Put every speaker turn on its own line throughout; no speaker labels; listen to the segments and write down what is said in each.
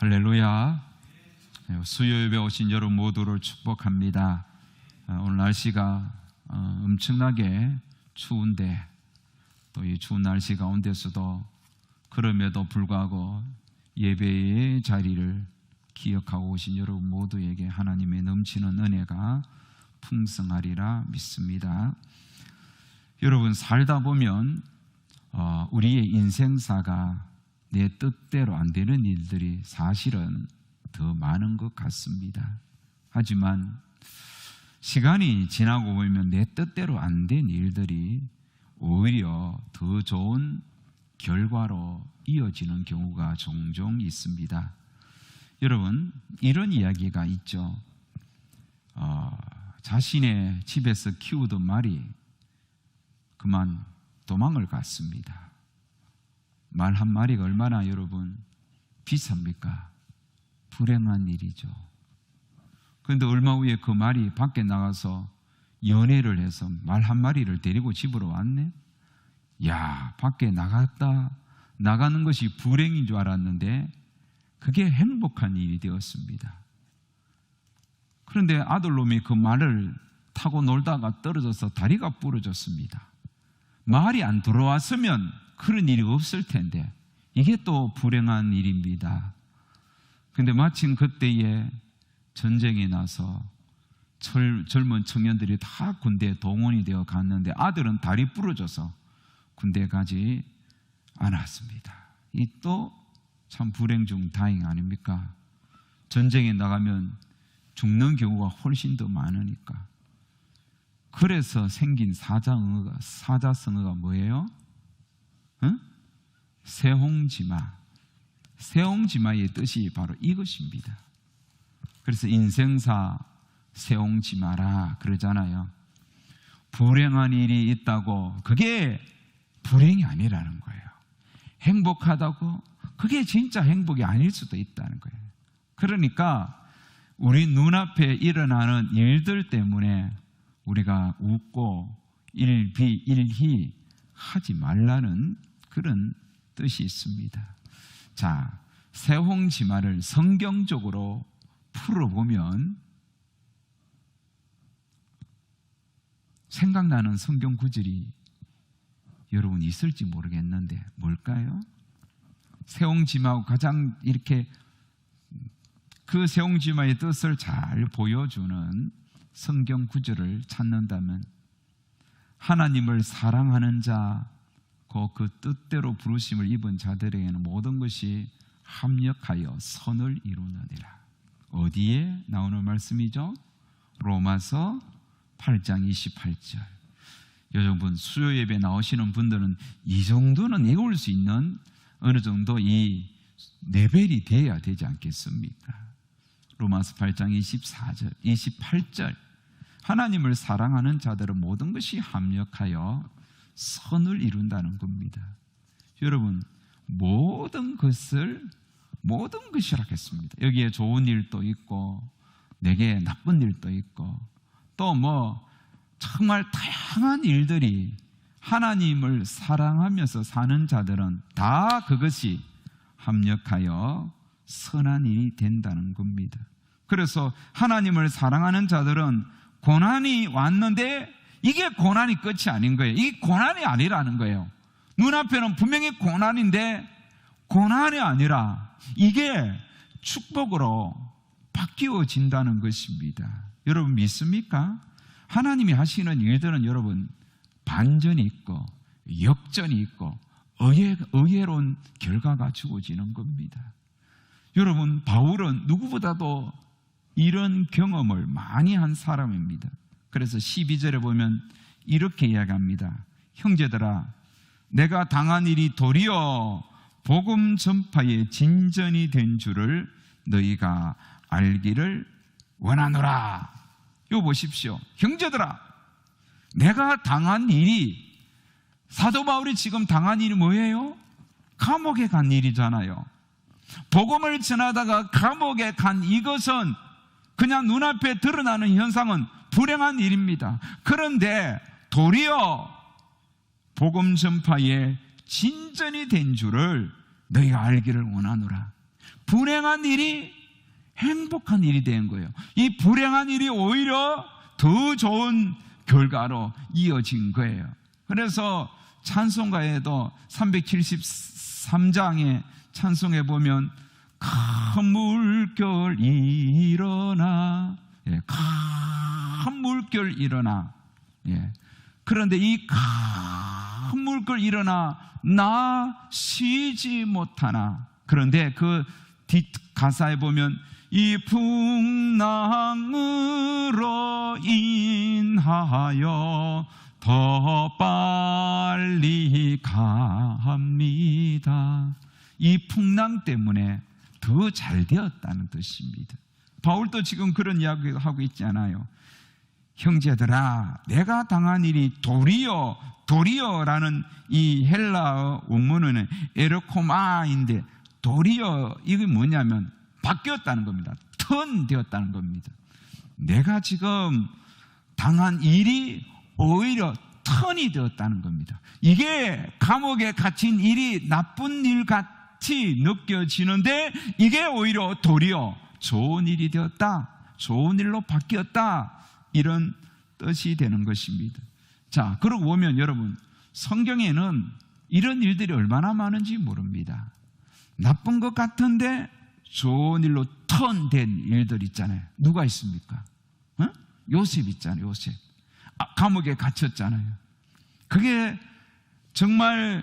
할렐루야. 수요예배 오신 여러분 모두를 축복합니다. 오늘 날씨가 엄청나게 추운데 또 이 추운 날씨 가운데서도 그럼에도 불구하고 예배의 자리를 기억하고 오신 여러분 모두에게 하나님의 넘치는 은혜가 풍성하리라 믿습니다. 여러분, 살다 보면 우리의 인생사가 내 뜻대로 안 되는 일들이 사실은 더 많은 것 같습니다. 하지만 시간이 지나고 보면 내 뜻대로 안 된 일들이 오히려 더 좋은 결과로 이어지는 경우가 종종 있습니다. 여러분, 이런 이야기가 있죠. 자신의 집에서 키우던 말이 그만 도망을 갔습니다. 말 한 마리가 얼마나 여러분 비쌉니까? 불행한 일이죠. 그런데 얼마 후에 그 말이 밖에 나가서 연애를 해서 말 한 마리를 데리고 집으로 왔네? 야, 밖에 나가는 것이 불행인 줄 알았는데 그게 행복한 일이 되었습니다. 그런데 아들놈이 그 말을 타고 놀다가 떨어져서 다리가 부러졌습니다. 말이 안 들어왔으면 그런 일이 없을 텐데 이게 또 불행한 일입니다. 그런데 마침 그때에 전쟁이 나서 젊은 청년들이 다 군대에 동원이 되어 갔는데 아들은 다리 부러져서 군대에 가지 않았습니다. 이 또 참 불행 중 다행 아닙니까? 전쟁에 나가면 죽는 경우가 훨씬 더 많으니까. 그래서 생긴 사자성어가 뭐예요? 세홍지마. 세홍지마의 뜻이 바로 이것입니다. 그래서 인생사 세홍지마라 그러잖아요. 불행한 일이 있다고 그게 불행이 아니라는 거예요. 행복하다고 그게 진짜 행복이 아닐 수도 있다는 거예요. 그러니까 우리 눈앞에 일어나는 일들 때문에 우리가 웃고 일비 하지 말라는 그런 뜻이 있습니다. 자, 세홍지마를 성경적으로 풀어보면 생각나는 성경 구절이 여러분 있을지 모르겠는데 뭘까요? 세홍지마하고 가장 이렇게 그 세홍지마의 뜻을 잘 보여주는 성경 구절을 찾는다면 하나님을 사랑하는 자, 그 뜻대로 부르심을 입은 자들에게는 모든 것이 합력하여 선을 이루느니라. 어디에 나오는 말씀이죠? 로마서 8장 28절. 여러분, 수요 예배 나오시는 분들은 이 정도는 외울 수 있는 어느 정도 이 레벨이 돼야 되지 않겠습니까? 로마서 8장 28절. 하나님을 사랑하는 자들은 모든 것이 합력하여 선을 이룬다는 겁니다. 여러분, 모든 것이라 했습니다. 여기에 좋은 일도 있고 내게 나쁜 일도 있고 또 정말 다양한 일들이 하나님을 사랑하면서 사는 자들은 다 그것이 합력하여 선한 일이 된다는 겁니다. 그래서 하나님을 사랑하는 자들은 고난이 왔는데 이게 고난이 끝이 아닌 거예요. 이게 고난이 아니라는 거예요. 눈앞에는 분명히 고난인데 고난이 아니라 이게 축복으로 바뀌어진다는 것입니다. 여러분 믿습니까? 하나님이 하시는 일들은 여러분 반전이 있고 역전이 있고 의외로운 결과가 주어지는 겁니다. 여러분, 바울은 누구보다도 이런 경험을 많이 한 사람입니다. 그래서 12절에 보면 이렇게 이야기합니다. 형제들아, 내가 당한 일이 도리어 복음 전파의 진전이 된 줄을 너희가 알기를 원하노라. 이거 보십시오. 형제들아, 내가 당한 일이, 사도 바울이 지금 당한 일이 뭐예요? 감옥에 간 일이잖아요. 복음을 전하다가 감옥에 간 이것은 그냥 눈앞에 드러나는 현상은 불행한 일입니다. 그런데 도리어 복음 전파의 진전이 된 줄을 너희가 알기를 원하노라. 불행한 일이 행복한 일이 된 거예요. 이 불행한 일이 오히려 더 좋은 결과로 이어진 거예요. 그래서 찬송가에도 373장의 찬송에 보면 큰 물결 일어나, 큰 물결 일어나. 그런데 이 큰 물결 일어나 나 쉬지 못하나. 그런데 그 뒷 가사에 보면 이 풍랑으로 인하여 더 빨리 갑니다. 이 풍랑 때문에 더 잘 되었다는 뜻입니다. 바울도 지금 그런 이야기를 하고 있지 않아요? 형제들아, 내가 당한 일이 도리어라는 이 헬라어 원문은 에르코마인데, 도리어 이게 뭐냐면 바뀌었다는 겁니다. 턴되었다는 겁니다. 내가 지금 당한 일이 오히려 턴이 되었다는 겁니다. 이게 감옥에 갇힌 일이 나쁜 일 같이 느껴지는데 이게 오히려 도리어 좋은 일이 되었다, 좋은 일로 바뀌었다, 이런 뜻이 되는 것입니다. 자, 그러고 보면 여러분, 성경에는 이런 일들이 얼마나 많은지 모릅니다. 나쁜 것 같은데 좋은 일로 턴된 일들 있잖아요. 누가 있습니까? 요셉 있잖아요. 요셉. 감옥에 갇혔잖아요. 그게 정말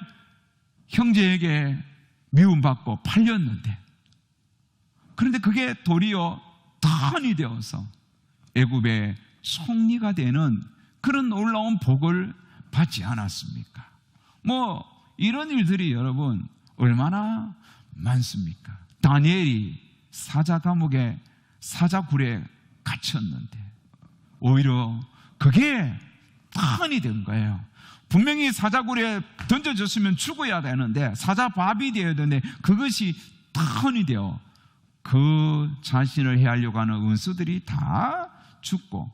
형제에게 미움받고 팔렸는데, 그런데 그게 도리어 턴이 되어서 애굽의 총리가 되는 그런 놀라운 복을 받지 않았습니까? 이런 일들이 여러분 얼마나 많습니까? 다니엘이 사자 감옥에, 사자굴에 갇혔는데 오히려 그게 턴이 된 거예요. 분명히 사자굴에 던져졌으면 죽어야 되는데, 사자밥이 되어야 되는데, 그것이 턴이 되어 그 자신을 해하려고 하는 원수들이 다 죽고,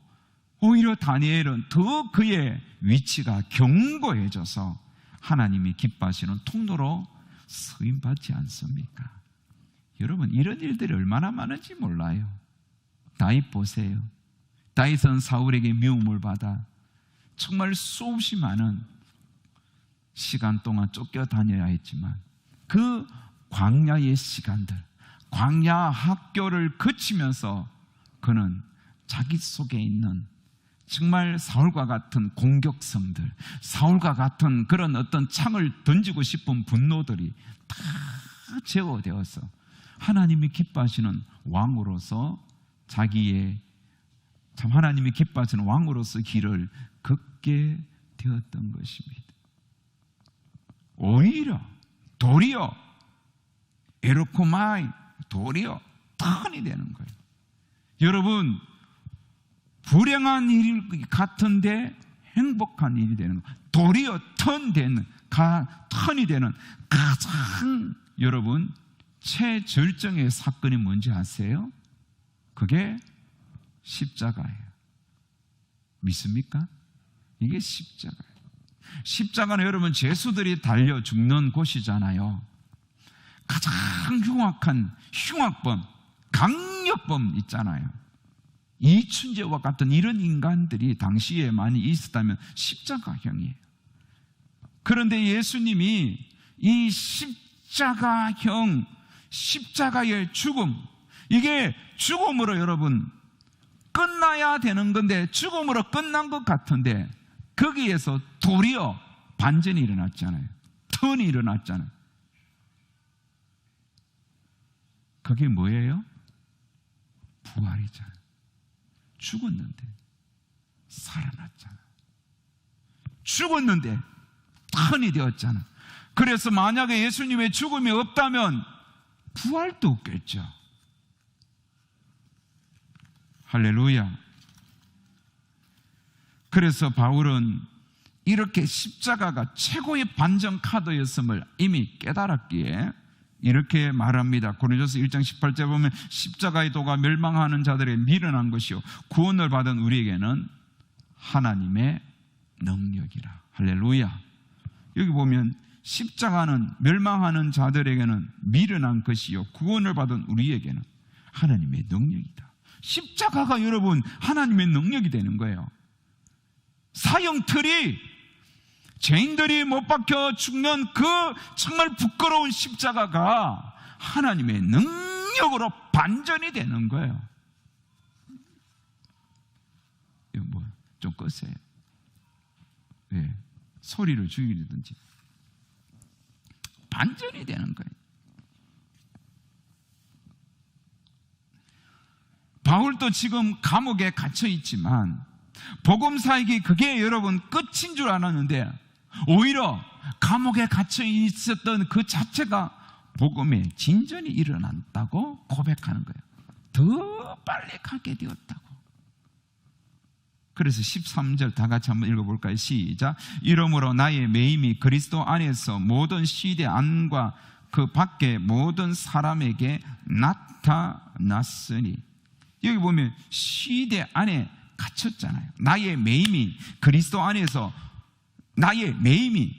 오히려 다니엘은 더 그의 위치가 견고해져서 하나님이 기뻐하시는 통로로 쓰임받지 않습니까? 여러분, 이런 일들이 얼마나 많은지 몰라요. 다윗 보세요. 다윗은 사울에게 미움을 받아 정말 수없이 많은 시간 동안 쫓겨다녀야 했지만, 그 광야의 시간들, 광야 학교를 거치면서 그는 자기 속에 있는 정말 사울과 같은 공격성들, 사울과 같은 그런 어떤 창을 던지고 싶은 분노들이 다 제어되어서 하나님이 기뻐하시는 왕으로서 자기의 참 하나님이 기뻐하시는 왕으로서 길을 걷게 되었던 것입니다. 오히려 도리어 에르코마이, 도리어 턴이 되는 거예요. 여러분, 불행한 일 같은데 행복한 일이 되는 거, 도리어 턴이 되는 가장 여러분 최절정의 사건이 뭔지 아세요? 그게 십자가예요. 믿습니까? 이게 십자가예요. 십자가는 여러분 죄수들이 달려 죽는 곳이잖아요. 가장 흉악한 흉악범, 강력범 있잖아요. 이춘재와 같은 이런 인간들이 당시에 많이 있었다면 십자가형이에요. 그런데 예수님이 이 십자가형, 십자가의 죽음, 이게 죽음으로 여러분 끝나야 되는 건데 죽음으로 끝난 것 같은데 거기에서 도리어 반전이 일어났잖아요. 턴이 일어났잖아요. 그게 뭐예요? 부활이잖아요. 죽었는데 살아났잖아. 죽었는데 턴이 되었잖아. 그래서 만약에 예수님의 죽음이 없다면 부활도 없겠죠. 할렐루야. 그래서 바울은 이렇게 십자가가 최고의 반전 카드였음을 이미 깨달았기에 이렇게 말합니다. 고린도서 1장 18절 보면 십자가의 도가 멸망하는 자들의 미련한 것이요 구원을 받은 우리에게는 하나님의 능력이라. 할렐루야. 여기 보면 십자가는 멸망하는 자들에게는 미련한 것이요 구원을 받은 우리에게는 하나님의 능력이다. 십자가가 여러분 하나님의 능력이 되는 거예요. 사형틀이 죄인들이 못 박혀 죽는 그 정말 부끄러운 십자가가 하나님의 능력으로 반전이 되는 거예요. 이거 뭐 좀 끄세요. 네, 소리를 죽이든지 반전이 되는 거예요. 바울도 지금 감옥에 갇혀 있지만 복음 사역이 그게 여러분 끝인 줄 알았는데 오히려 감옥에 갇혀 있었던 그 자체가 복음의 진전이 일어났다고 고백하는 거예요. 더 빨리 가게 되었다고. 그래서 13절 다 같이 한번 읽어볼까요? 시작. 이러므로 나의 매임이 그리스도 안에서 모든 시대 안과 그 밖에 모든 사람에게 나타났으니, 여기 보면 시대 안에 갇혔잖아요. 나의 매임이 그리스도 안에서, 나의 매임이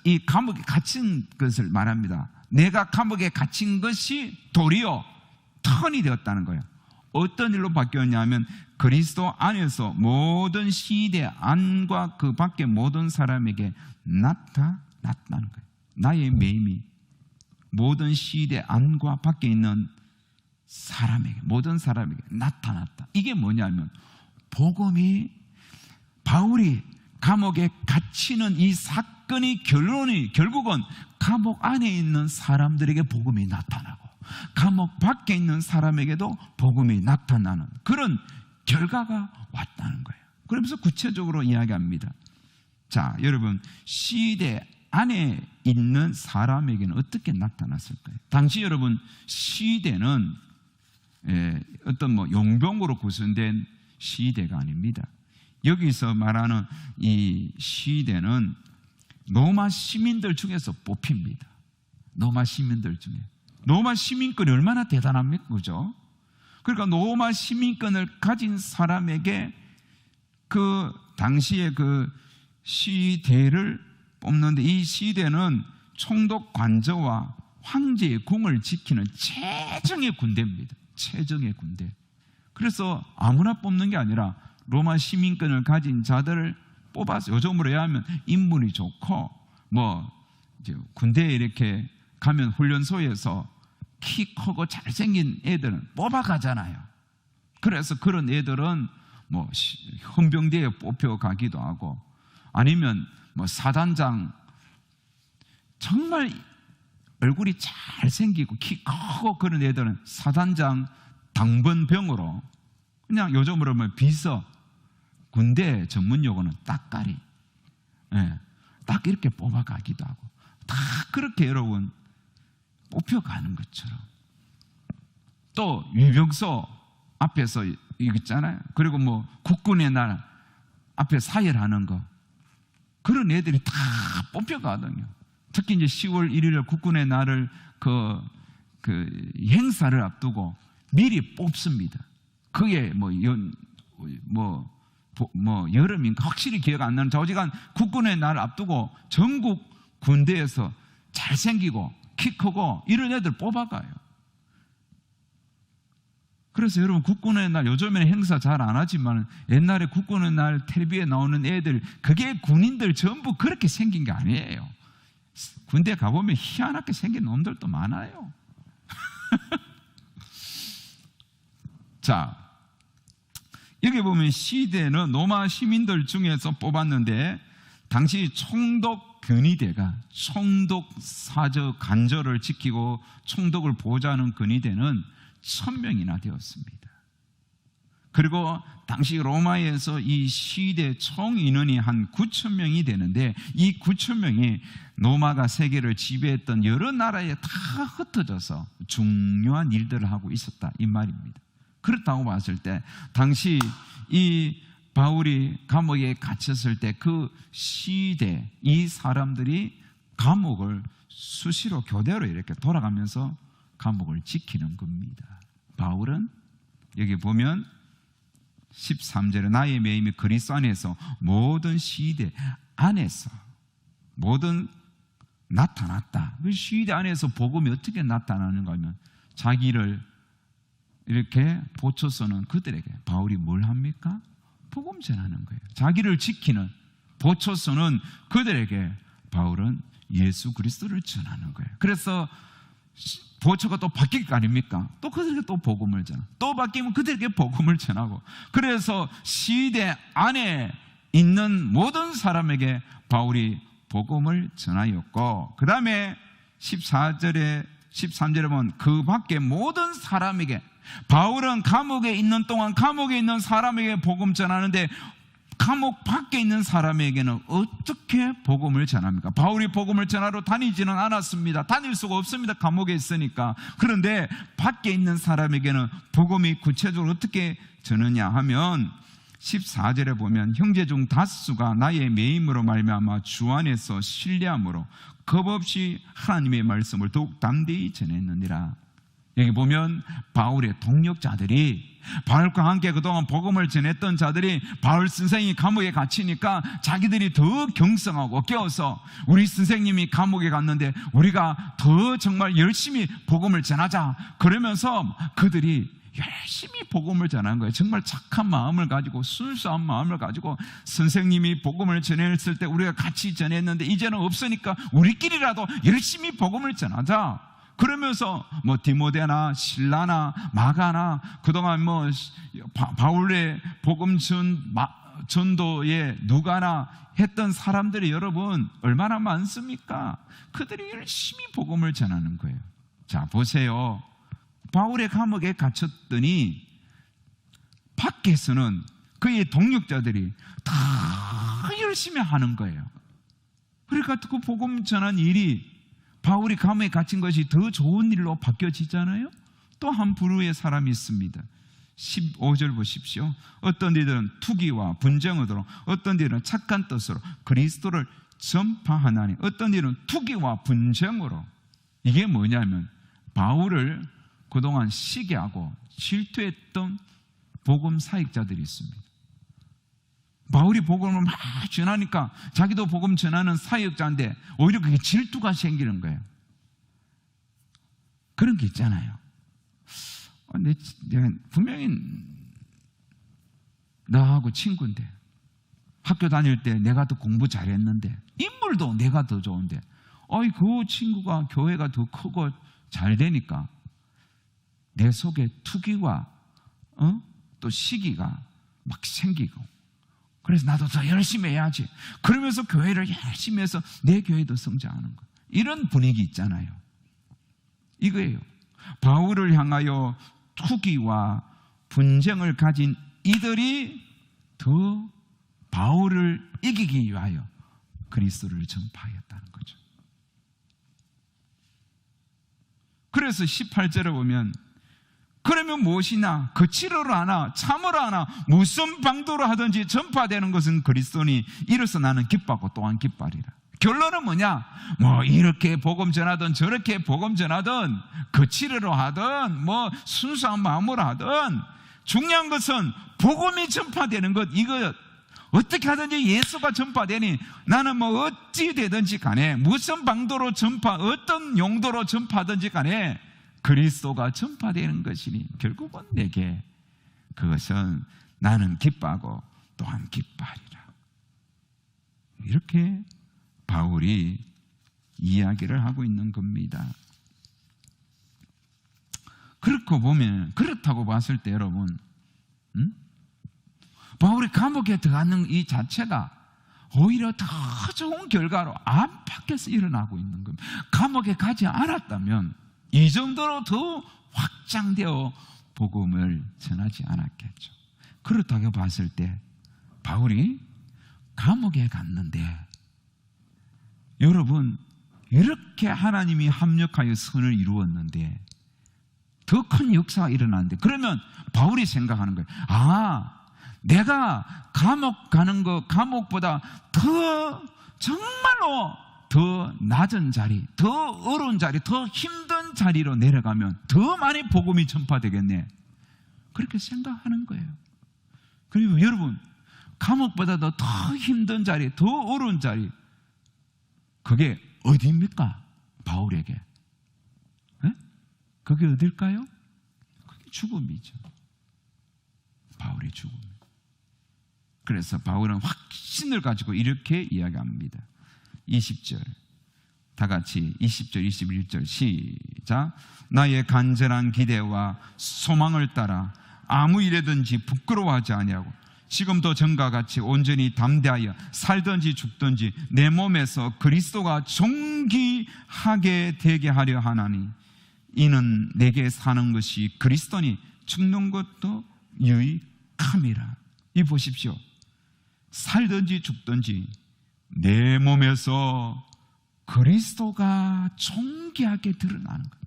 이 감옥에 갇힌 것을 말합니다. 내가 감옥에 갇힌 것이 도리어 턴이 되었다는 거예요. 어떤 일로 바뀌었냐면 그리스도 안에서 모든 시대 안과 그 밖에 모든 사람에게 나타났다는 거예요. 나의 매임이 모든 시대 안과 밖에 있는 사람에게, 모든 사람에게 나타났다. 이게 뭐냐면 복음이, 바울이 감옥에 갇히는 이 사건이 결국은 감옥 안에 있는 사람들에게 복음이 나타나고 감옥 밖에 있는 사람에게도 복음이 나타나는 그런 결과가 왔다는 거예요. 그러면서 구체적으로 이야기합니다. 자, 여러분, 시대 안에 있는 사람에게는 어떻게 나타났을까요? 당시 여러분, 시대는 어떤 용병으로 구성된 시대가 아닙니다. 여기서 말하는 이 시대는 로마 시민들 중에서 뽑힙니다. 로마 시민들 중에. 로마 시민권이 얼마나 대단합니까? 그죠? 그러니까 로마 시민권을 가진 사람에게 그 당시에 그 시대를 뽑는데, 이 시대는 총독 관저와 황제의 궁을 지키는 최정의 군대입니다. 최정의 군대. 그래서 아무나 뽑는 게 아니라 로마 시민권을 가진 자들을 뽑아서, 요즘으로 얘기하면 인물이 좋고 이제 군대에 이렇게 가면 훈련소에서 키 크고 잘생긴 애들은 뽑아가잖아요. 그래서 그런 애들은 헌병대에 뽑혀가기도 하고, 아니면 사단장, 정말 얼굴이 잘생기고 키 크고 그런 애들은 사단장 당번병으로, 그냥 요즘으로 하면 비서, 군대 전문 용어는 딱가리, 딱 이렇게 뽑아가기도 하고, 다 그렇게 여러분 뽑혀가는 것처럼. 또 위병소 앞에서 이거 있잖아요. 그리고 국군의 날 앞에 사열하는 거, 그런 애들이 다 뽑혀가거든요. 특히 이제 10월 1일 국군의 날을 그 행사를 앞두고 미리 뽑습니다. 그게 여름인가 확실히 기억 안 나는, 저지간 국군의 날 앞두고 전국 군대에서 잘생기고 키 크고 이런 애들 뽑아가요. 그래서 여러분, 국군의 날 요즘에는 행사 잘 안 하지만 옛날에 국군의 날 텔레비에 나오는 애들, 그게 군인들 전부 그렇게 생긴 게 아니에요. 군대 가보면 희한하게 생긴 놈들도 많아요. 자, 여기 보면 시대는 로마 시민들 중에서 뽑았는데, 당시 총독 근위대가, 총독 사저 간절을 지키고 총독을 보좌하는 근위대는 1000명이나 되었습니다. 그리고 당시 로마에서 이 시대 총 인원이 한 9,000명이 되는데, 이 9,000명이 로마가 세계를 지배했던 여러 나라에 다 흩어져서 중요한 일들을 하고 있었다, 이 말입니다. 그렇다고 봤을 때 당시 이 바울이 감옥에 갇혔을 때 그 시대, 이 사람들이 감옥을 수시로 교대로 이렇게 돌아가면서 감옥을 지키는 겁니다. 바울은 여기 보면 13절에 나의 매임이 그리스도 안에서 모든 시대 안에서 모든 나타났다. 그 시대 안에서 복음이 어떻게 나타나는가 하면 자기를 이렇게 보초서는 그들에게 바울이 뭘 합니까? 복음 전하는 거예요. 자기를 지키는 보초서는 그들에게 바울은 예수 그리스도를 전하는 거예요. 그래서 보초가 또 바뀔 거 아닙니까? 또 그들에게 또 복음을 전하고 또 바뀌면 그들에게 복음을 전하고 그래서 시대 안에 있는 모든 사람에게 바울이 복음을 전하였고 그 다음에 14절에 13절에 보면 그 밖에 모든 사람에게 바울은 감옥에 있는 동안 감옥에 있는 사람에게 복음 전하는데 감옥 밖에 있는 사람에게는 어떻게 복음을 전합니까? 바울이 복음을 전하러 다니지는 않았습니다. 다닐 수가 없습니다. 감옥에 있으니까. 그런데 밖에 있는 사람에게는 복음이 구체적으로 어떻게 전하냐 하면 14절에 보면 형제 중 다수가 나의 매임으로 말미암아 주 안에서 신뢰함으로 겁없이 하나님의 말씀을 더욱 담대히 전했느니라. 여기 보면 바울의 동력자들이 바울과 함께 그동안 복음을 전했던 자들이 바울 선생이 감옥에 갇히니까 자기들이 더 경성하고 깨어서 우리 선생님이 감옥에 갔는데 우리가 더 정말 열심히 복음을 전하자 그러면서 그들이 열심히 복음을 전한 거예요. 정말 착한 마음을 가지고 순수한 마음을 가지고 선생님이 복음을 전했을 때 우리가 같이 전했는데 이제는 없으니까 우리끼리라도 열심히 복음을 전하자. 그러면서 뭐 디모데나 실라나 마가나 그동안 뭐 바울의 복음 전도에 누가나 했던 사람들이 여러분 얼마나 많습니까? 그들이 열심히 복음을 전하는 거예요. 자 보세요. 바울의 감옥에 갇혔더니 밖에서는 그의 동력자들이 다 열심히 하는 거예요. 그러니까 그 복음 전한 일이 바울이 감옥에 갇힌 것이 더 좋은 일로 바뀌어지잖아요. 또 한 부류의 사람이 있습니다. 15절 보십시오. 어떤 이들은 투기와 분쟁으로 어떤 이들은 착한 뜻으로 그리스도를 전파하나니 어떤 이들은 투기와 분쟁으로 이게 뭐냐면 바울을 그동안 시기하고 질투했던 복음 사역자들이 있습니다. 바울이 복음을 막 전하니까 자기도 복음 전하는 사역자인데 오히려 그게 질투가 생기는 거예요. 그런 게 있잖아요. 내가 분명히 나하고 친구인데 학교 다닐 때 내가 더 공부 잘했는데 인물도 내가 더 좋은데 그 친구가 교회가 더 크고 잘 되니까 내 속에 투기와 또 시기가 막 생기고 그래서 나도 더 열심히 해야지. 그러면서 교회를 열심히 해서 내 교회도 성장하는 거. 이런 분위기 있잖아요. 이거예요. 바울을 향하여 투기와 분쟁을 가진 이들이 더 바울을 이기기 위하여 그리스도를 전파하였다는 거죠. 그래서 18절에 보면 그러면 무엇이나 거칠어로 하나 참으로 하나 무슨 방도로 하든지 전파되는 것은 그리스도니 이로써 나는 기뻐하고 또한 기뻐하리라. 결론은 뭐냐? 뭐 이렇게 복음 전하든 저렇게 복음 전하든 거칠어로 하든 뭐 순수한 마음으로 하든 중요한 것은 복음이 전파되는 것. 이거 어떻게 하든지 예수가 전파되니 나는 뭐 어찌 되든지 간에 무슨 방도로 어떤 용도로 전파하든지 간에 그리스도가 전파되는 것이니 결국은 내게 그것은 나는 기뻐하고 또한 기뻐하리라. 이렇게 바울이 이야기를 하고 있는 겁니다. 그렇다고 봤을 때 여러분, 바울이 감옥에 들어가는 이 자체가 오히려 더 좋은 결과로 안팎에서 일어나고 있는 겁니다. 감옥에 가지 않았다면 이 정도로 더 확장되어 복음을 전하지 않았겠죠. 그렇다고 봤을 때 바울이 감옥에 갔는데 여러분 이렇게 하나님이 합력하여 선을 이루었는데 더 큰 역사가 일어났는데 그러면 바울이 생각하는 거예요. 내가 감옥 가는 거 감옥보다 더 정말로 더 낮은 자리, 더 어려운 자리, 더 힘든 자리로 내려가면 더 많이 복음이 전파되겠네. 그렇게 생각하는 거예요. 그리고 여러분 감옥보다도 더 힘든 자리, 더 어려운 자리 그게 어디입니까? 바울에게. 에? 그게 어딜까요? 그게 죽음이죠. 바울의 죽음. 그래서 바울은 확신을 가지고 이렇게 이야기합니다. 20절 다 같이 20절 21절 시작. 나의 간절한 기대와 소망을 따라 아무 일에든지 부끄러워하지 아니하고 지금도 전과 같이 온전히 담대하여 살든지 죽든지 내 몸에서 그리스도가 존귀하게 되게 하려 하나니 이는 내게 사는 것이 그리스도니 죽는 것도 유익함이라. 이 보십시오. 살든지 죽든지 내 몸에서 그리스도가 존귀하게 드러나는 거예요.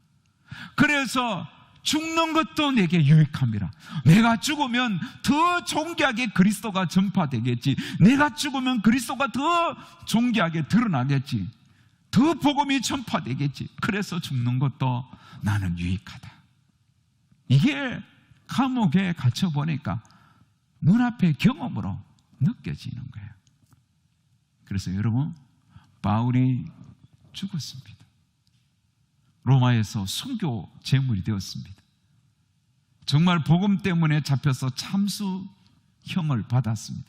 그래서 죽는 것도 내게 유익함이라. 내가 죽으면 더 존귀하게 그리스도가 전파되겠지. 내가 죽으면 그리스도가 더 존귀하게 드러나겠지. 더 복음이 전파되겠지. 그래서 죽는 것도 나는 유익하다. 이게 감옥에 갇혀보니까 눈앞에 경험으로 느껴지는 거예요. 그래서 여러분, 바울이 죽었습니다. 로마에서 순교 제물이 되었습니다. 정말 복음 때문에 잡혀서 참수형을 받았습니다.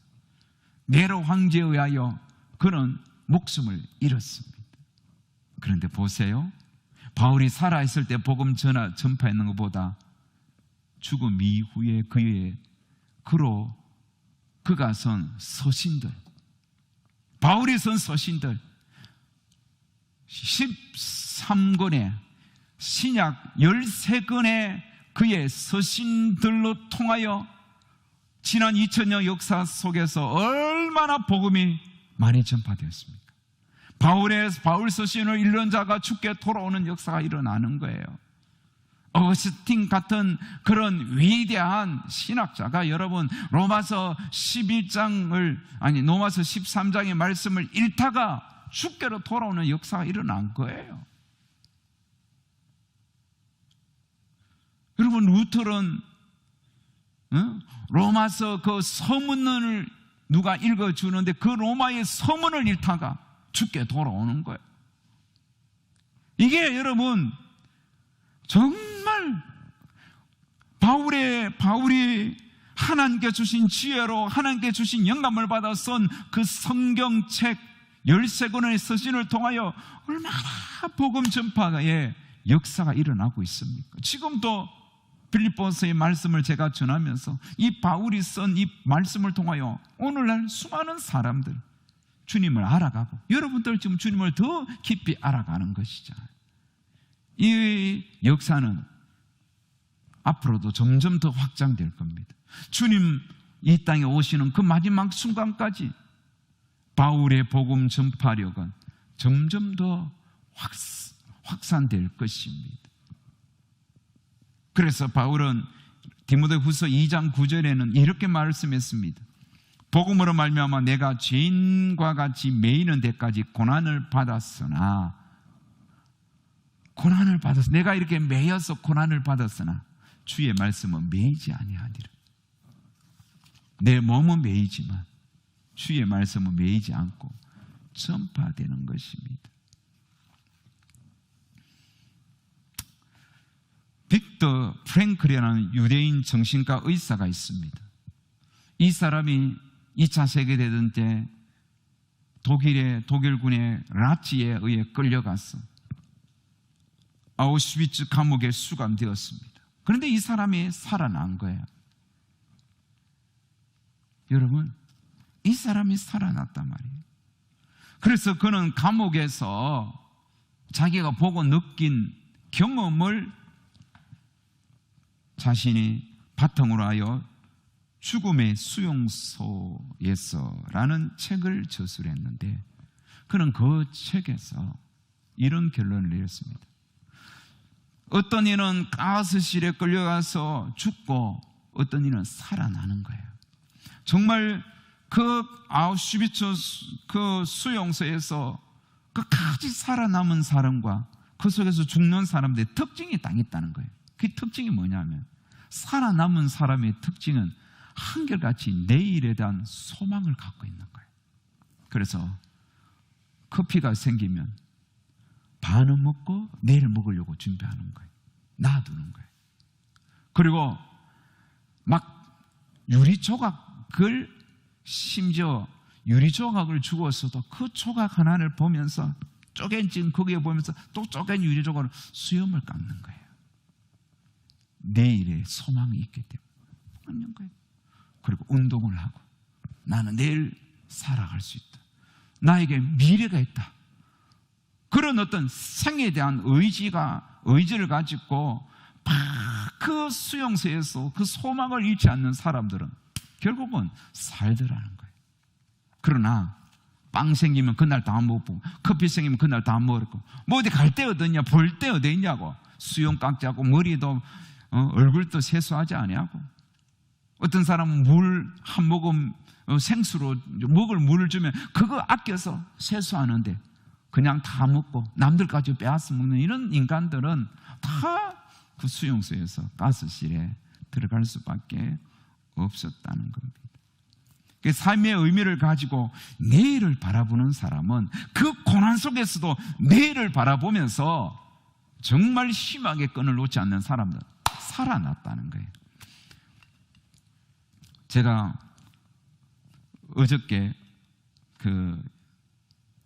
네로 황제에 의하여 그는 목숨을 잃었습니다. 그런데 보세요. 바울이 살아있을 때 복음 전파했는 것보다 죽음 이후에 그가 선 서신들, 바울이 선 서신들 13권의 신약 13권의 그의 서신들로 통하여 지난 2000년 역사 속에서 얼마나 복음이 많이 전파되었습니까? 바울 서신을 읽는 자가 죽게 돌아오는 역사가 일어나는 거예요. 어거스틴 같은 그런 위대한 신학자가 여러분 로마서 13장의 말씀을 읽다가 죽게로 돌아오는 역사가 일어난 거예요. 여러분, 루터는 로마서 그 서문을 누가 읽어주는데 그 로마의 서문을 읽다가 죽게 돌아오는 거예요. 이게 여러분 정말 바울이 하나님께 주신 지혜로 하나님께 주신 영감을 받아 쓴 그 성경책 13권의 서신을 통하여 얼마나 복음 전파의 역사가 일어나고 있습니까? 지금도 빌립보서의 말씀을 제가 전하면서 이 바울이 쓴 이 말씀을 통하여 오늘날 수많은 사람들 주님을 알아가고 여러분들 지금 주님을 더 깊이 알아가는 것이죠. 이 역사는 앞으로도 점점 더 확장될 겁니다. 주님 이 땅에 오시는 그 마지막 순간까지 바울의 복음 전파력은 점점 더 확산될 것입니다. 그래서 바울은 디모데후서 2장 9절에는 이렇게 말씀했습니다. 복음으로 말미암아 내가 죄인과 같이 매이는 데까지 고난을 받았으나 내가 이렇게 매여서 고난을 받았으나 주의 말씀은 매이지 아니하니라. 내 몸은 매이지만 주의 말씀은 매이지 않고 전파되는 것입니다. 빅터 프랭클이라는 유대인 정신과 의사가 있습니다. 이 사람이 2차 세계대전 때 독일군의 나치에 의해 끌려가서 아우슈비츠 감옥에 수감되었습니다. 그런데 이 사람이 살아난 거예요. 여러분, 이 사람이 살아났단 말이에요. 그래서 그는 감옥에서 자기가 보고 느낀 경험을 자신이 바탕으로 하여 죽음의 수용소에서라는 책을 저술했는데 그는 그 책에서 이런 결론을 내렸습니다. 어떤 이는 가스실에 끌려가서 죽고 어떤 이는 살아나는 거예요. 정말 그 아우슈비츠 그 수용소에서 끝까지 살아남은 사람과 그 속에서 죽는 사람들의 특징이 딱 있다는 거예요. 그 특징이 뭐냐면 살아남은 사람의 특징은 한결같이 내일에 대한 소망을 갖고 있는 거예요. 그래서 커피가 생기면 반은 먹고 내일 먹으려고 준비하는 거예요. 놔두는 거예요. 그리고 막 유리조각을, 심지어 유리조각을 주었어도 그 조각 하나를 보면서 쪼갠 거기에 보면서 또 쪼갠 유리조각으로 수염을 깎는 거예요. 내일의 소망이 있기 때문에 깎는 거예요. 그리고 운동을 하고 나는 내일 살아갈 수 있다. 나에게 미래가 있다. 그런 어떤 생에 대한 의지를 가지고 그 수용소에서 그 소망을 잃지 않는 사람들은 결국은 살더라는 거예요. 그러나 빵 생기면 그날 다 먹고, 커피 생기면 그날 다 먹었고, 뭐 어디 갈 데 어디냐, 볼 데 어디 있냐고, 수염 깎지 않고 머리도 얼굴도 세수하지 아니하고, 어떤 사람은 물 한 모금 생수로 먹을 물을 주면 그거 아껴서 세수하는데 그냥 다 먹고 남들까지 빼앗아 먹는 이런 인간들은 다 그 수용소에서 가스실에 들어갈 수밖에 없었다는 겁니다. 삶의 의미를 가지고 내일을 바라보는 사람은 그 고난 속에서도 내일을 바라보면서 정말 심하게 끈을 놓지 않는 사람들, 살아났다는 거예요. 제가 어저께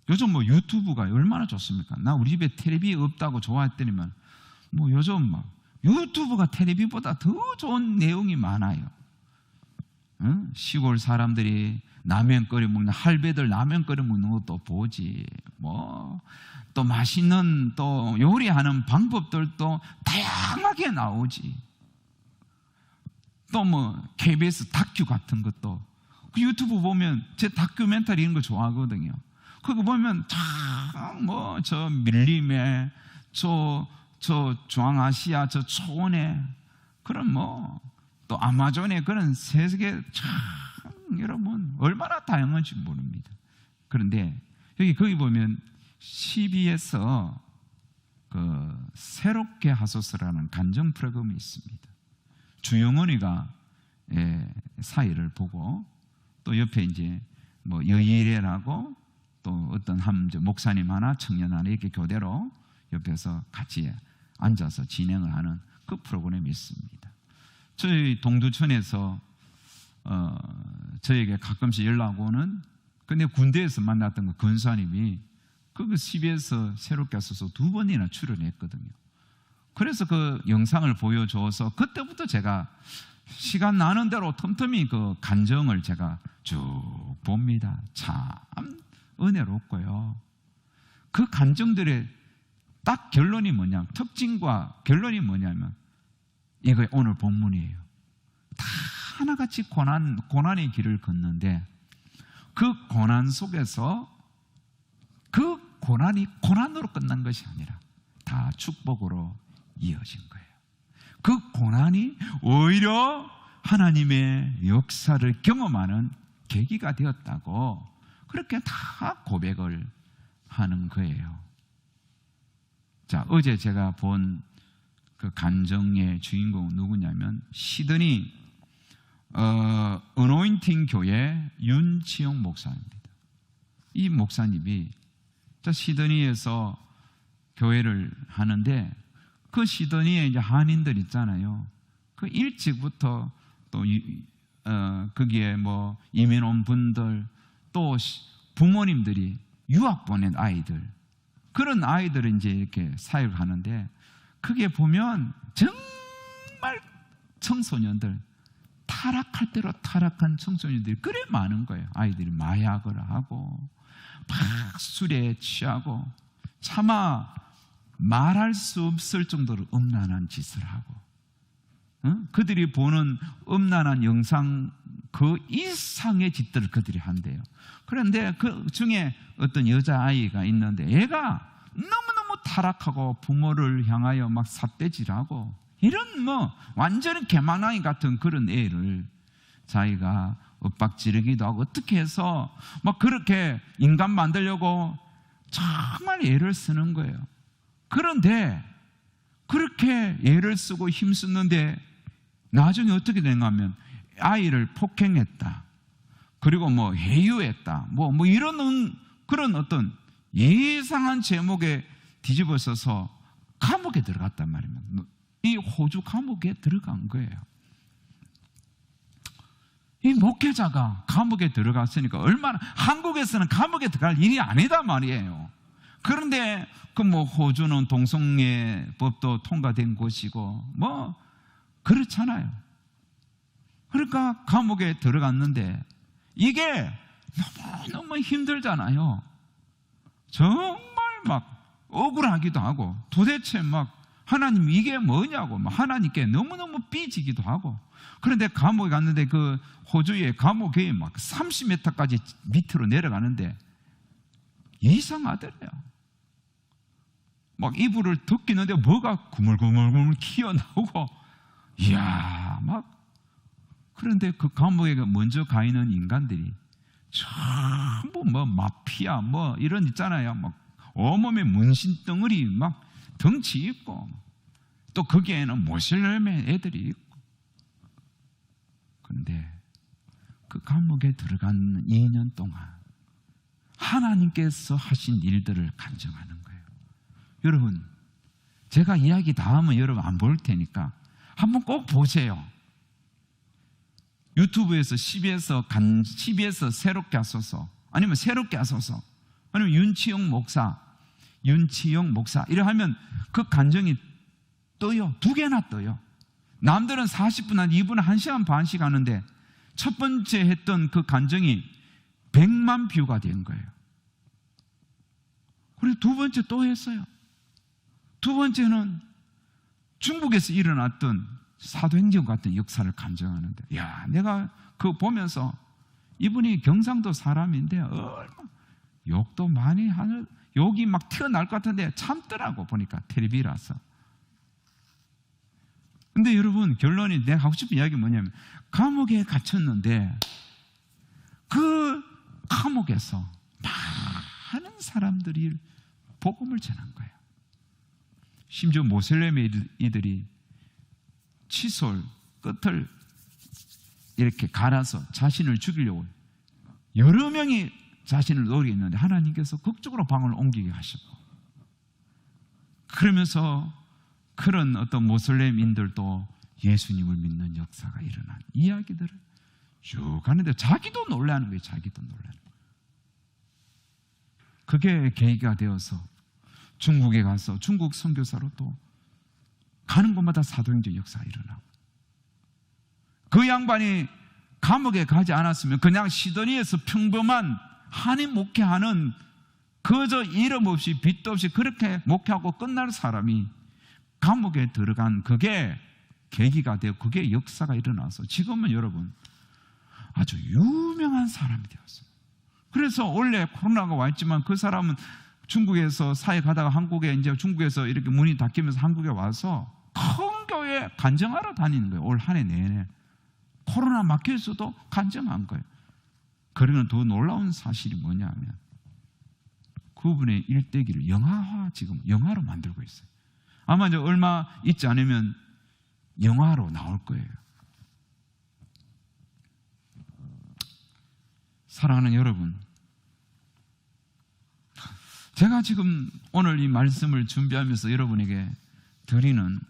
요즘 뭐 유튜브가 얼마나 좋습니까? 나 우리 집에 텔레비 없다고 좋아했더니만 뭐 요즘 막 유튜브가 텔레비보다 더 좋은 내용이 많아요. 시골 사람들이 라면 끓여 먹는, 할배들 라면 끓여 먹는 것도 보지, 뭐 또 맛있는 또 요리하는 방법들도 다양하게 나오지. 또 뭐 KBS 다큐 같은 것도, 그 유튜브 보면 제 다큐멘터리 이런 거 좋아하거든요. 그거 보면 참 뭐 저 밀림에 저 중앙아시아 저 초원에 그런 뭐 또 아마존의 그런 세계, 참 여러분 얼마나 다양한지 모릅니다. 그런데 거기 보면 CB에서 그 새롭게 하소서라는 간정 프로그램이 있습니다. 주영원이가 사회를 보고 또 옆에 이제 뭐 여일이라고 또 어떤 목사님 하나, 청년 하나 이렇게 교대로 옆에서 같이 앉아서 진행을 하는 그 프로그램이 있습니다. 저희 동두천에서 저에게 가끔씩 연락 오는, 근데 군대에서 만났던 그 근사님이 그 CB에서 새롭게 하소서 2번이나 출연했거든요. 그래서 그 영상을 보여줘서 그때부터 제가 시간 나는 대로 틈틈이 그 간정을 제가 쭉 봅니다. 참 은혜롭고요. 그 간정들의 딱 결론이 뭐냐, 특징과 결론이 뭐냐면 이거 오늘 본문이에요. 다 하나같이 고난의 길을 걷는데 그 고난 속에서 그 고난이 고난으로 끝난 것이 아니라 다 축복으로 이어진 거예요. 그 고난이 오히려 하나님의 역사를 경험하는 계기가 되었다고 그렇게 다 고백을 하는 거예요. 자, 어제 제가 본 그 간정의 주인공 누구냐면 시드니 어노인팅 교회 윤치용 목사입니다. 이 목사님이 시드니에서 교회를 하는데 그 시드니에 이제 한인들 있잖아요. 그 일찍부터 또 거기에 뭐 이민 온 분들, 또 부모님들이 유학 보낸 아이들, 그런 아이들을 이제 이렇게 사역하는데, 그게 보면 정말 청소년들, 타락할 대로 타락한 청소년들이 그래 많은 거예요. 아이들이 마약을 하고 막 술에 취하고 차마 말할 수 없을 정도로 음란한 짓을 하고, 그들이 보는 음란한 영상 그 이상의 짓들을 그들이 한대요. 그런데 그 중에 어떤 여자아이가 있는데 얘가 너무너무 타락하고 부모를 향하여 막 삿대질하고 이런 뭐 완전히 개망나니 같은 그런 애를 자기가 엇박지르기도 하고 어떻게 해서 막 그렇게 인간 만들려고 정말 애를 쓰는 거예요. 그런데 그렇게 애를 쓰고 힘쓰는데 나중에 어떻게 되는가 하면 아이를 폭행했다, 그리고 뭐 해유했다, 뭐 이런 그런 어떤 예상한 제목의 뒤집어서서 감옥에 들어갔단 말입니다. 이 호주 감옥에 들어간 거예요. 이 목회자가 감옥에 들어갔으니까 얼마나, 한국에서는 감옥에 들어갈 일이 아니다 말이에요. 그런데 호주는 동성애법도 통과된 곳이고 그렇잖아요. 그러니까 감옥에 들어갔는데 이게 너무 힘들잖아요. 정말 막 억울하기도 하고, 도대체 하나님 이게 뭐냐고 하나님께 너무너무 삐지기도 하고. 그런데 감옥에 갔는데 그 호주의 감옥이 30m까지 밑으로 내려가는데 이상하더래요. 이불을 덮기는데 뭐가 구물구물구물 튀어나오고, 이야, 그런데 그 감옥에 먼저 가 있는 인간들이 전부 마피아 이런 있잖아요. 온몸에 문신덩어리 덩치 있고, 또 거기에는 모슬렘의 애들이 있고. 그런데 그 감옥에 들어간 2년 동안 하나님께서 하신 일들을 간증하는 거예요. 여러분, 제가 이야기 다 하면 여러분 안 볼 테니까 한번 꼭 보세요. 유튜브에서 CBS 새롭게 하소서, 아니면 새롭게 하소서, 아니면 윤치영 목사 이래 하면 그 간증이 떠요. 2개나 떠요. 남들은 40분, 한 2분, 1시간 반씩 하는데 첫 번째 했던 그 간증이 100만 뷰가 된 거예요. 그리고 두 번째 또 했어요. 두 번째는 중국에서 일어났던 사도행전 같은 역사를 간증하는데, 야, 내가 그거 보면서 이분이 경상도 사람인데 얼마 욕도 많이 하는, 욕이 튀어나올 것 같은데 참더라고, 보니까 텔레비라서. 근데 여러분, 결론이 내가 하고 싶은 이야기가 뭐냐면, 감옥에 갇혔는데 그 감옥에서 많은 사람들이 복음을 전한 거예요. 심지어 모슬렘의 이들이 칫솔 끝을 이렇게 갈아서 자신을 죽이려고 여러 명이 자신을 노리고 있는데 하나님께서 극적으로 방을 옮기게 하시고, 그러면서 그런 어떤 모슬렘인들도 예수님을 믿는 역사가 일어난 이야기들을 쭉 하는데 자기도 놀라는 거예요. 자기도 놀라는 거예요. 그게 계기가 되어서 중국에 가서 중국 선교사로 또 가는 곳마다 사도행전 역사가 일어나고, 그 양반이 감옥에 가지 않았으면 그냥 시드니에서 평범한 한인 목회하는, 그저 이름 없이 빚도 없이 그렇게 목회하고 끝날 사람이 감옥에 들어간, 그게 계기가 되어 그게 역사가 일어나서 지금은 여러분 아주 유명한 사람이 되었어요. 그래서 원래 코로나가 왔지만 그 사람은 중국에서 사회 가다가 한국에, 이제 중국에서 이렇게 문이 닫히면서 한국에 와서 큰 교회 간증하러 다니는 거예요. 올 한 해 내내 코로나 막혀 있어도 간증한 거예요. 그러면 더 놀라운 사실이 뭐냐면 그분의 일대기를 지금 영화로 만들고 있어요. 아마 이제 얼마 있지 않으면 영화로 나올 거예요. 사랑하는 여러분, 제가 지금 오늘 이 말씀을 준비하면서 여러분에게 드리는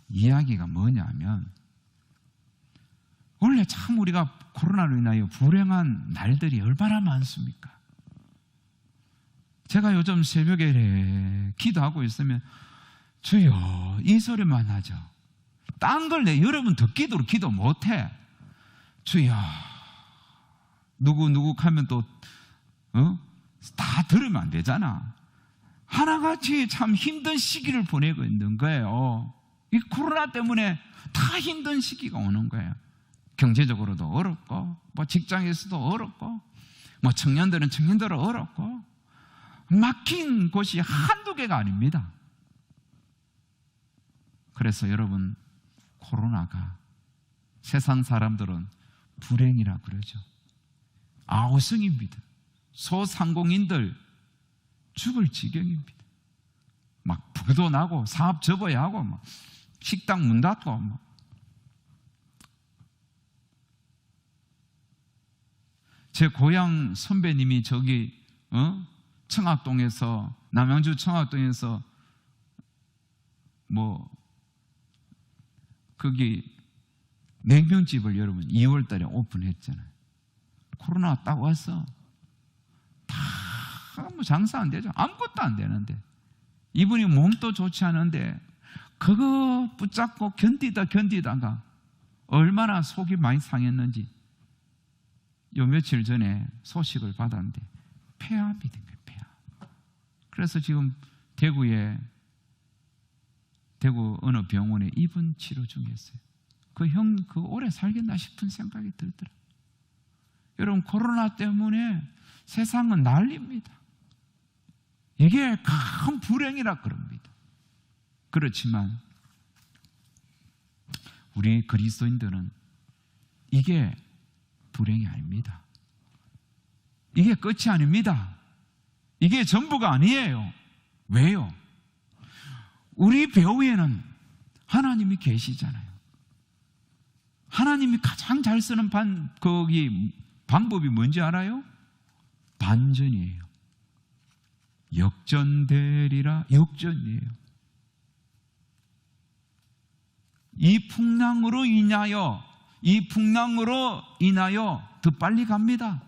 이야기가 뭐냐면, 원래 참 우리가 코로나로 인하여 불행한 날들이 얼마나 많습니까? 제가 요즘 새벽에 기도하고 있으면 주여 이 소리만 하죠. 딴 걸 여러분 듣기도 기도 못해. 주여 누구 하면 또 다 들으면 안 되잖아. 하나같이 참 힘든 시기를 보내고 있는 거예요. 이 코로나 때문에 다 힘든 시기가 오는 거예요. 경제적으로도 어렵고, 직장에서도 어렵고, 청년들은 청년대로 어렵고, 막힌 곳이 한두 개가 아닙니다. 그래서 여러분, 코로나가 세상 사람들은 불행이라 그러죠. 아우성입니다. 소상공인들 죽을 지경입니다. 부도 나고 사업 접어야 하고 식당 문 닫고 제 고향 선배님이 저기 청학동에서, 남양주 청학동에서 거기 냉면집을 여러분 2월 달에 오픈했잖아요. 코로나 딱 와서 다 장사 안 되죠. 아무것도 안 되는데, 이분이 몸도 좋지 않은데 그거 붙잡고 견디다가 얼마나 속이 많이 상했는지 요 며칠 전에 소식을 받았는데 폐암이 된 거예요. 폐암. 그래서 지금 대구 어느 병원에 입원 치료 중이었어요. 그 오래 살겠나 싶은 생각이 들더라고요. 여러분, 코로나 때문에 세상은 난립니다. 이게 큰 불행이라 그럽니다. 그렇지만 우리 그리스도인들은 이게 불행이 아닙니다. 이게 끝이 아닙니다. 이게 전부가 아니에요. 왜요? 우리 배후에는 하나님이 계시잖아요. 하나님이 가장 잘 쓰는 방법이 뭔지 알아요? 반전이에요. 역전되리라. 역전이에요. 이 풍랑으로 인하여 더 빨리 갑니다.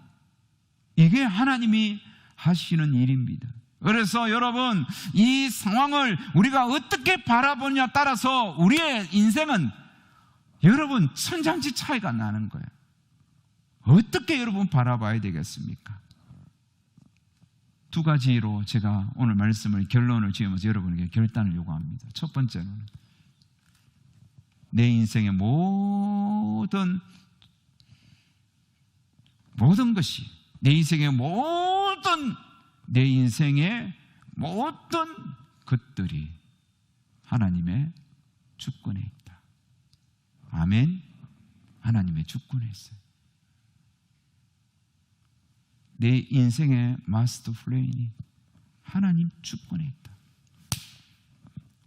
이게 하나님이 하시는 일입니다. 그래서 여러분, 이 상황을 우리가 어떻게 바라보느냐에 따라서 우리의 인생은 여러분 천장지 차이가 나는 거예요. 어떻게 여러분 바라봐야 되겠습니까? 두 가지로 제가 오늘 말씀을 결론을 지으면서 여러분에게 결단을 요구합니다. 첫 번째는 내 인생의 모든 것이, 내 인생의 모든 것들이 하나님의 주권에 있다. 아멘. 하나님의 주권에 있어요. 내 인생의 마스터 플랜이 하나님 주권에 있다.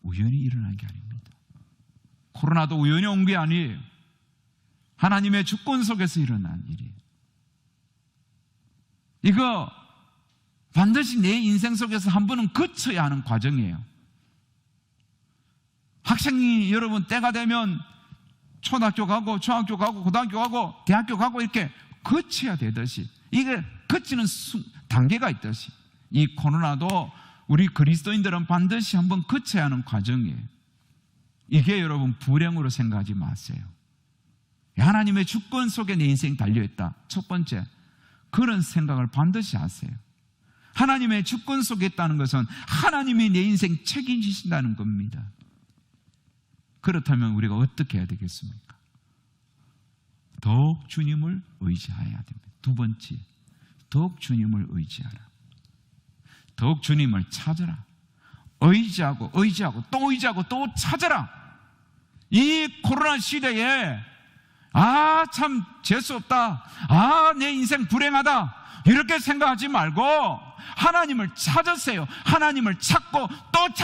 우연히 일어난 게 아닙니다. 코로나도 우연히 온 게 아니에요. 하나님의 주권 속에서 일어난 일이에요. 이거 반드시 내 인생 속에서 한 번은 거쳐야 하는 과정이에요. 학생이 여러분 때가 되면 초등학교 가고 중학교 가고 고등학교 가고 대학교 가고 이렇게 거쳐야 되듯이, 이게 거치는 단계가 있듯이, 이 코로나도 우리 그리스도인들은 반드시 한번 거쳐야 하는 과정이에요. 이게 여러분 불행으로 생각하지 마세요. 하나님의 주권 속에 내 인생이 달려있다. 첫 번째, 그런 생각을 반드시 하세요. 하나님의 주권 속에 있다는 것은 하나님이 내 인생 책임지신다는 겁니다. 그렇다면 우리가 어떻게 해야 되겠습니까? 더욱 주님을 의지해야 됩니다. 두 번째, 더욱 주님을 의지하라. 더욱 주님을 찾아라. 의지하고 또 찾아라. 이 코로나 시대에 참 재수없다, 내 인생 불행하다, 이렇게 생각하지 말고 하나님을 찾으세요. 하나님을 찾고 또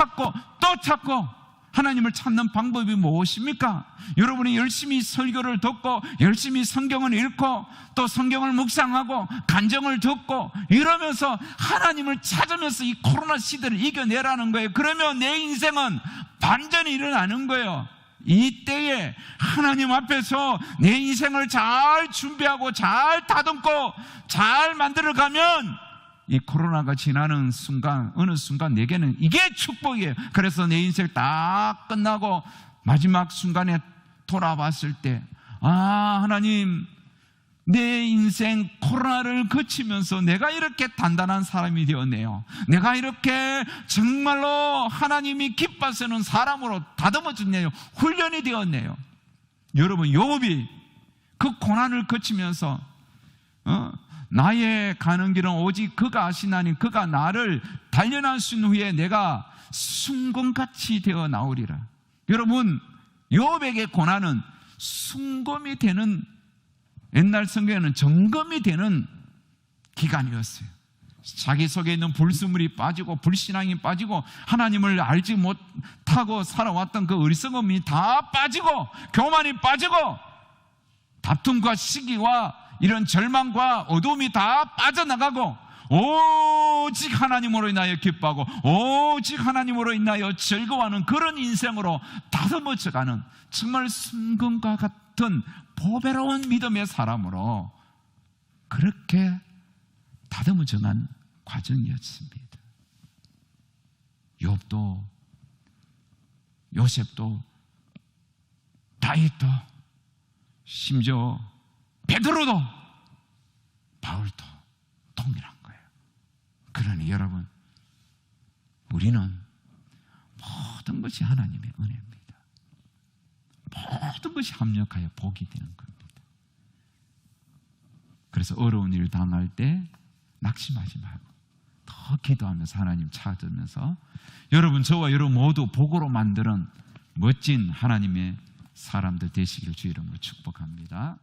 찾고. 하나님을 찾는 방법이 무엇입니까? 여러분이 열심히 설교를 듣고 열심히 성경을 읽고 또 성경을 묵상하고 간증을 듣고 이러면서 하나님을 찾으면서 이 코로나 시대를 이겨내라는 거예요. 그러면 내 인생은 반전이 일어나는 거예요. 이때에 하나님 앞에서 내 인생을 잘 준비하고 잘 다듬고 잘 만들어가면 이 코로나가 지나는 순간, 어느 순간 내게는 이게 축복이에요. 그래서 내 인생 딱 끝나고 마지막 순간에 돌아봤을 때, 하나님, 내 인생 코로나를 거치면서 내가 이렇게 단단한 사람이 되었네요. 내가 이렇게 정말로 하나님이 기뻐하시는 사람으로 다듬어졌네요. 훈련이 되었네요. 여러분, 욥이 그 고난을 거치면서 나의 가는 길은 오직 그가 아시나니 그가 나를 단련하신 후에 내가 순금같이 되어 나오리라. 여러분, 욥에게 고난은 순금이 되는, 옛날 성경에는 점검이 되는 기간이었어요. 자기 속에 있는 불순물이 빠지고 불신앙이 빠지고 하나님을 알지 못하고 살아왔던 그 어리석음이 다 빠지고 교만이 빠지고 다툼과 시기와 이런 절망과 어두움이 다 빠져나가고 오직 하나님으로 인하여 기뻐하고 오직 하나님으로 인하여 즐거워하는 그런 인생으로 다듬어져가는 정말 순금과 같은 보배로운 믿음의 사람으로 그렇게 다듬어져간 과정이었습니다. 욥도 요셉도 다윗도 심지어 베드로도 바울도 동일한 거예요. 그러니 여러분, 우리는 모든 것이 하나님의 은혜입니다. 모든 것이 합력하여 복이 되는 겁니다. 그래서 어려운 일을 당할 때 낙심하지 말고 더 기도하면서 하나님 찾으면서 여러분, 저와 여러분 모두 복으로 만드는 멋진 하나님의 사람들 되시기를 주의 이름으로 축복합니다.